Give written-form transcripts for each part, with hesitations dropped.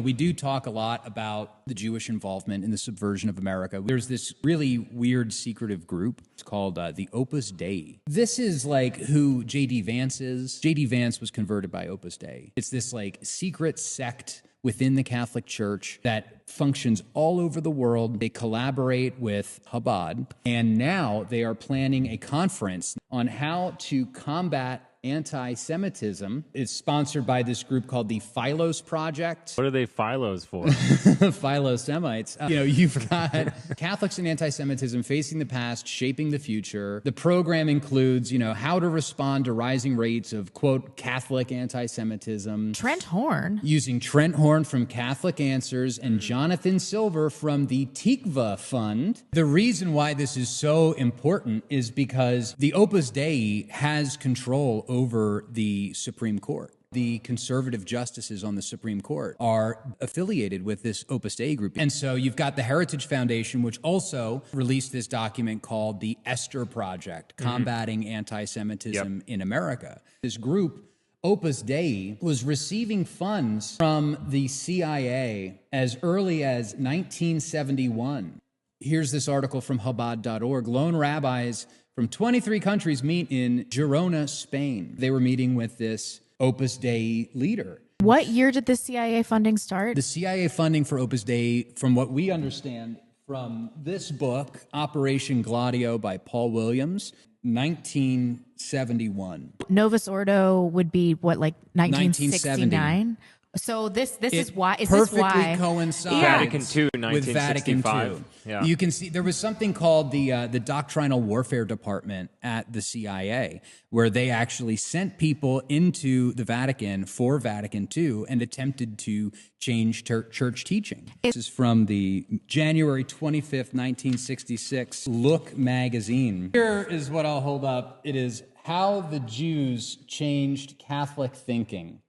We do talk a lot about the Jewish involvement in the subversion of America. There's this really weird secretive group. It's called the Opus Dei. This is like who J.D. Vance is. J.D. Vance was converted by Opus Dei. It's this like secret sect within the Catholic Church that functions all over the world. They collaborate with Chabad, and now they are planning a conference on how to combat anti-Semitism. It's sponsored by this group called the Philos Project. What are they Philos for? Philo-Semites. You've got Catholics and anti-Semitism facing the past, shaping the future. The program includes, how to respond to rising rates of, quote, Catholic anti-Semitism. Trent Horn. Using Trent Horn from Catholic Answers and Jonathan Silver from the Tikva Fund. The reason why this is so important is because the Opus Dei has control over the Supreme Court. The conservative justices on the Supreme Court are affiliated with this Opus Dei group. And so you've got the Heritage Foundation, which also released this document called the Esther Project, Combating Anti-Semitism in America. This group, Opus Dei, was receiving funds from the CIA as early as 1971. Here's this article from Chabad.org. Lone rabbis from 23 countries meet in Girona, Spain. They were meeting with this Opus Dei leader. What year did the CIA funding start? The CIA funding for Opus Dei, from what we understand from this book, Operation Gladio by Paul Williams, 1971. Novus Ordo would be what, like 1969? So this is why. Is this why? Perfectly coincides Vatican II, with Vatican 1965. II. Yeah. You can see there was something called the Doctrinal Warfare Department at the CIA, where they actually sent people into the Vatican for Vatican II and attempted to change church teaching. This is from the January 25th, 1966 Look magazine. Here is what I'll hold up. It is How the Jews Changed Catholic Thinking.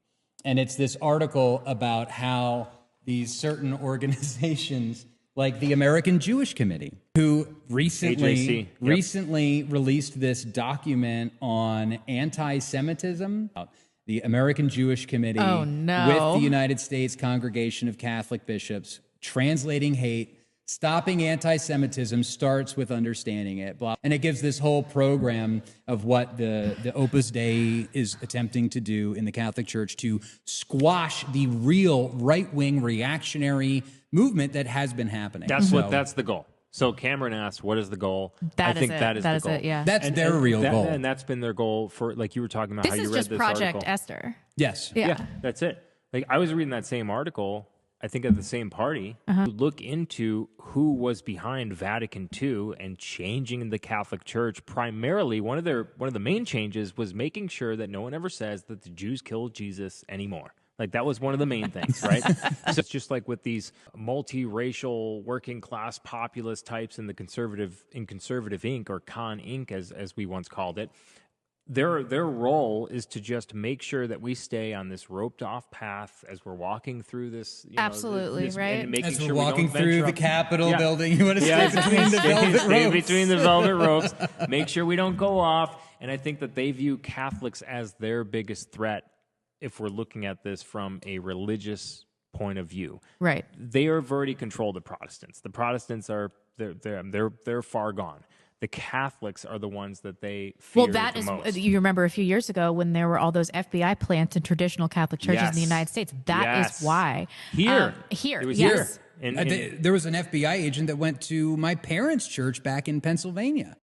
And it's this article about how these certain organizations, like the American Jewish Committee, who recently released this document on anti-Semitism, the American Jewish Committee with the United States Congregation of Catholic Bishops, translating hate. Stopping anti-Semitism starts with understanding it. And it gives this whole program of what the Opus Dei is attempting to do in the Catholic Church to squash the real right-wing reactionary movement that has been happening. That's the goal. So Cameron asked, what is the goal? That is the goal. Yeah. That's their real goal. And that's been their goal for, like you were talking about, how you read this article. This is just Project Esther. Yes. Yeah, that's it. Like I was reading that same article, I think at the same party, look into who was behind Vatican II and changing the Catholic Church. Primarily, one of the main changes was making sure that no one ever says that the Jews killed Jesus anymore. Like that was one of the main things, right? So it's just like with these multiracial, working class, populist types in Conservative Inc. or Con Inc. as we once called it. Their role is to just make sure that we stay on this roped off path as we're walking through this. Absolutely, right? And making as we're sure walking through the Capitol building, you want to stay between the velvet ropes. Make sure we don't go off. And I think that they view Catholics as their biggest threat if we're looking at this from a religious point of view. Right. They have already controlled the Protestants. The Protestants are they're far gone. The Catholics are the ones that they fear the most. You remember a few years ago when there were all those FBI plants in traditional Catholic churches in the United States. That is why. Here. It was here. There was an FBI agent that went to my parents' church back in Pennsylvania.